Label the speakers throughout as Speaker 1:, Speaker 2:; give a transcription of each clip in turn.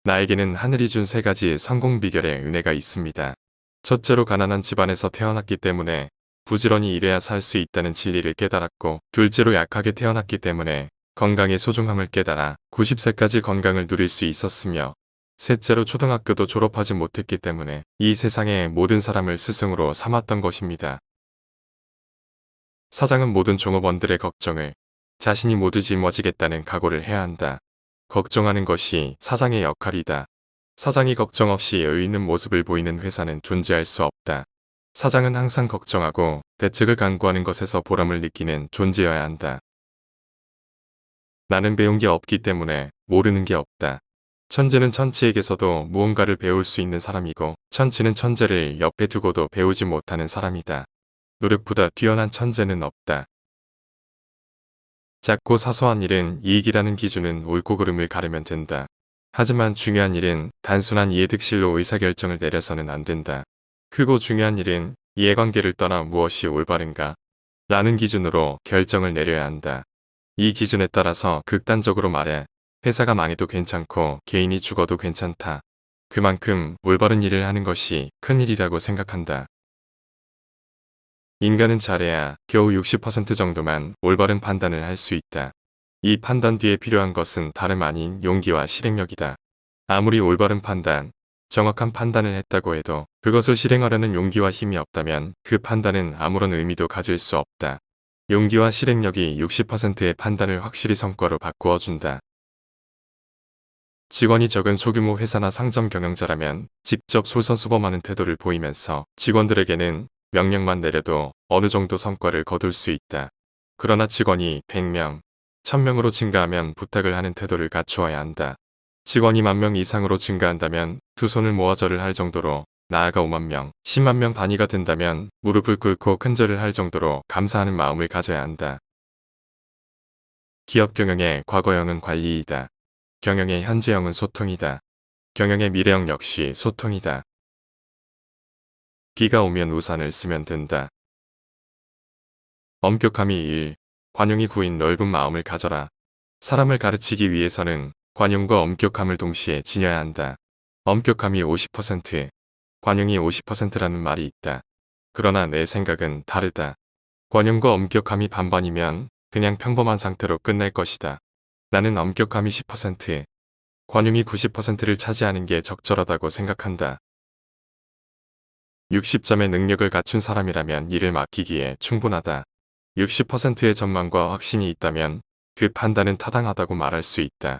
Speaker 1: 나에게는 하늘이 준 세 가지 성공 비결의 은혜가 있습니다. 첫째로 가난한 집안에서 태어났기 때문에 부지런히 일해야 살 수 있다는 진리를 깨달았고, 둘째로 약하게 태어났기 때문에 건강의 소중함을 깨달아 90세까지 건강을 누릴 수 있었으며, 셋째로 초등학교도 졸업하지 못했기 때문에 이 세상의 모든 사람을 스승으로 삼았던 것입니다. 사장은 모든 종업원들의 걱정을 자신이 모두 짊어지겠다는 각오를 해야 한다. 걱정하는 것이 사장의 역할이다. 사장이 걱정 없이 여유 있는 모습을 보이는 회사는 존재할 수 없다. 사장은 항상 걱정하고 대책을 강구하는 것에서 보람을 느끼는 존재여야 한다. 나는 배운 게 없기 때문에 모르는 게 없다. 천재는 천치에게서도 무언가를 배울 수 있는 사람이고, 천치는 천재를 옆에 두고도 배우지 못하는 사람이다. 노력보다 뛰어난 천재는 없다. 작고 사소한 일은 이익이라는 기준은 옳고 그름을 가르면 된다. 하지만 중요한 일은 단순한 이해득실로 의사결정을 내려서는 안 된다. 크고 중요한 일은 이해관계를 떠나 무엇이 올바른가 라는 기준으로 결정을 내려야 한다. 이 기준에 따라서 극단적으로 말해 회사가 망해도 괜찮고 개인이 죽어도 괜찮다. 그만큼 올바른 일을 하는 것이 큰일이라고 생각한다. 인간은 잘해야 겨우 60% 정도만 올바른 판단을 할 수 있다. 이 판단 뒤에 필요한 것은 다름 아닌 용기와 실행력이다. 아무리 올바른 판단, 정확한 판단을 했다고 해도 그것을 실행하려는 용기와 힘이 없다면 그 판단은 아무런 의미도 가질 수 없다. 용기와 실행력이 60%의 판단을 확실히 성과로 바꾸어 준다. 직원이 적은 소규모 회사나 상점 경영자라면 직접 솔선수범하는 태도를 보이면서 직원들에게는 명령만 내려도 어느 정도 성과를 거둘 수 있다. 그러나 직원이 100명, 1000명으로 증가하면 부탁을 하는 태도를 갖추어야 한다. 직원이 10,000명 이상으로 증가한다면 두 손을 모아 절을 할 정도로, 나아가 5만 명, 10만 명 단위가 된다면 무릎을 꿇고 큰절을 할 정도로 감사하는 마음을 가져야 한다. 기업 경영의 과거형은 관리이다. 경영의 현재형은 소통이다. 경영의 미래형 역시 소통이다. 비가 오면 우산을 쓰면 된다. 엄격함이 1. 관용이 9인 넓은 마음을 가져라. 사람을 가르치기 위해서는 관용과 엄격함을 동시에 지녀야 한다. 엄격함이 50%, 관용이 50%라는 말이 있다. 그러나 내 생각은 다르다. 관용과 엄격함이 반반이면 그냥 평범한 상태로 끝날 것이다. 나는 엄격함이 10%, 관용이 90%를 차지하는 게 적절하다고 생각한다. 60점의 능력을 갖춘 사람이라면 일을 맡기기에 충분하다. 60%의 전망과 확신이 있다면 그 판단은 타당하다고 말할 수 있다.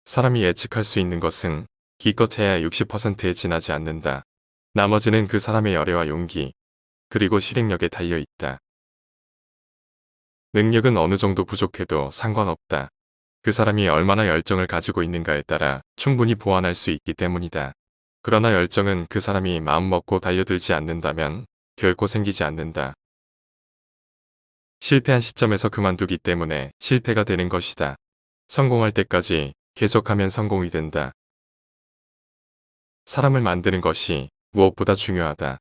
Speaker 1: 사람이 예측할 수 있는 것은 기껏해야 60%에 지나지 않는다. 나머지는 그 사람의 열애와 용기, 그리고 실행력에 달려 있다. 능력은 어느 정도 부족해도 상관없다. 그 사람이 얼마나 열정을 가지고 있는가에 따라 충분히 보완할 수 있기 때문이다. 그러나 열정은 그 사람이 마음먹고 달려들지 않는다면 결코 생기지 않는다. 실패한 시점에서 그만두기 때문에 실패가 되는 것이다. 성공할 때까지 계속하면 성공이 된다. 사람을 만드는 것이 무엇보다 중요하다.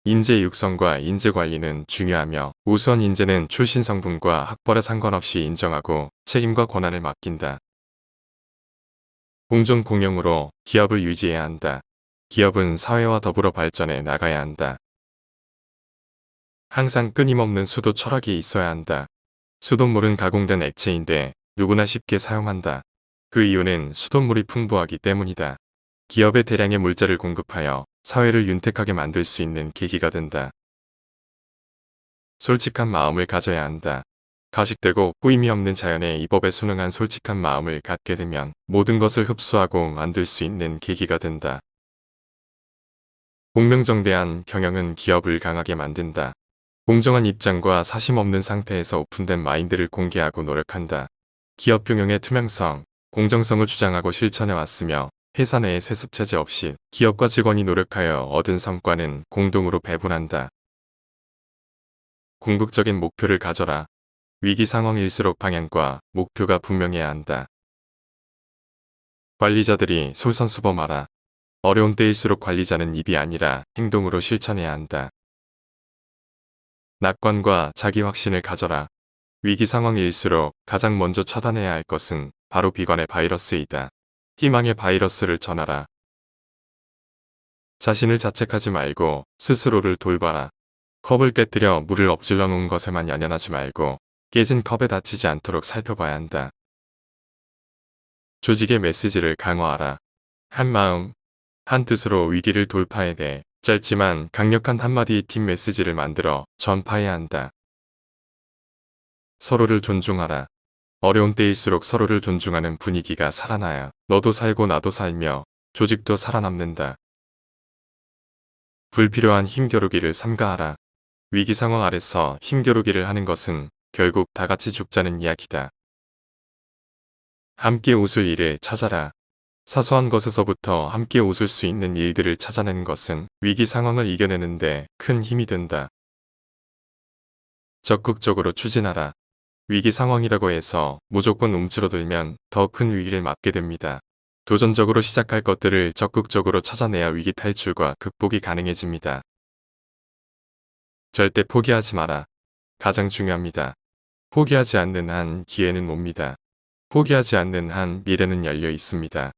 Speaker 1: 인재 육성과 인재 관리는 중요하며, 우수한 인재는 출신 성분과 학벌에 상관없이 인정하고 책임과 권한을 맡긴다. 공존 공영으로 기업을 유지해야 한다. 기업은 사회와 더불어 발전해 나가야 한다. 항상 끊임없는 수도 철학이 있어야 한다. 수돗물은 가공된 액체인데 누구나 쉽게 사용한다. 그 이유는 수돗물이 풍부하기 때문이다. 기업에 대량의 물자를 공급하여 사회를 윤택하게 만들 수 있는 계기가 된다. 솔직한 마음을 가져야 한다. 가식되고 꾸임이 없는 자연의 이 법에 순응한 솔직한 마음을 갖게 되면 모든 것을 흡수하고 만들 수 있는 계기가 된다. 공명정대한 경영은 기업을 강하게 만든다. 공정한 입장과 사심 없는 상태에서 오픈된 마인드를 공개하고 노력한다. 기업 경영의 투명성, 공정성을 주장하고 실천해 왔으며, 회사 내의 세습체제 없이 기업과 직원이 노력하여 얻은 성과는 공동으로 배분한다. 궁극적인 목표를 가져라. 위기 상황일수록 방향과 목표가 분명해야 한다. 관리자들이 솔선수범하라. 어려운 때일수록 관리자는 입이 아니라 행동으로 실천해야 한다. 낙관과 자기 확신을 가져라. 위기 상황일수록 가장 먼저 차단해야 할 것은 바로 비관의 바이러스이다. 희망의 바이러스를 전하라. 자신을 자책하지 말고 스스로를 돌봐라. 컵을 깨뜨려 물을 엎질러 놓은 것에만 연연하지 말고 깨진 컵에 다치지 않도록 살펴봐야 한다. 조직의 메시지를 강화하라. 한 마음, 한 뜻으로 위기를 돌파해내 짧지만 강력한 한마디 팀 메시지를 만들어 전파해야 한다. 서로를 존중하라. 어려운 때일수록 서로를 존중하는 분위기가 살아나야 너도 살고 나도 살며 조직도 살아남는다. 불필요한 힘겨루기를 삼가하라. 위기 상황 아래서 힘겨루기를 하는 것은 결국 다 같이 죽자는 이야기다. 함께 웃을 일을 찾아라. 사소한 것에서부터 함께 웃을 수 있는 일들을 찾아내는 것은 위기 상황을 이겨내는데 큰 힘이 된다. 적극적으로 추진하라. 위기 상황이라고 해서 무조건 움츠러들면 더 큰 위기를 맞게 됩니다. 도전적으로 시작할 것들을 적극적으로 찾아내야 위기 탈출과 극복이 가능해집니다. 절대 포기하지 마라. 가장 중요합니다. 포기하지 않는 한 기회는 옵니다. 포기하지 않는 한 미래는 열려 있습니다.